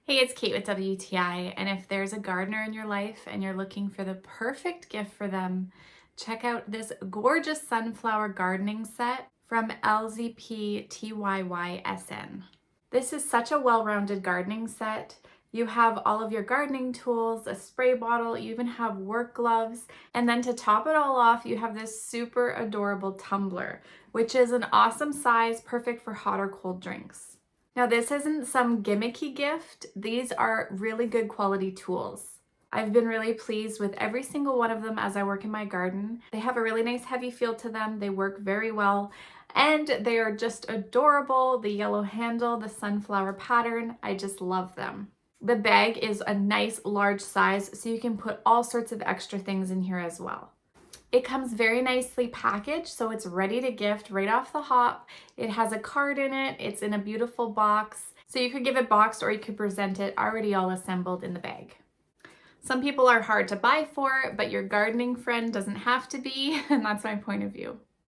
Hey, it's Kate with WTI, and if there's a gardener in your life and you're looking for the perfect gift for them, check out this gorgeous sunflower gardening set from LZPTYYSN. This is such a well-rounded gardening set. You have all of your gardening tools, a spray bottle, you even have work gloves, and then to top it all off, you have this super adorable tumbler, which is an awesome size, perfect for hot or cold drinks. Now this isn't some gimmicky gift, these are really good quality tools. I've been really pleased with every single one of them as I work in my garden. They have a really nice heavy feel to them, they work very well, and they are just adorable. The yellow handle, the sunflower pattern, I just love them. The bag is a nice large size, so you can put all sorts of extra things in here as well. It comes very nicely packaged, so it's ready to gift right off the hop. It has a card in it, it's in a beautiful box, so you could give it boxed or you could present it already all assembled in the bag. Some people are hard to buy for, but your gardening friend doesn't have to be, and that's my point of view.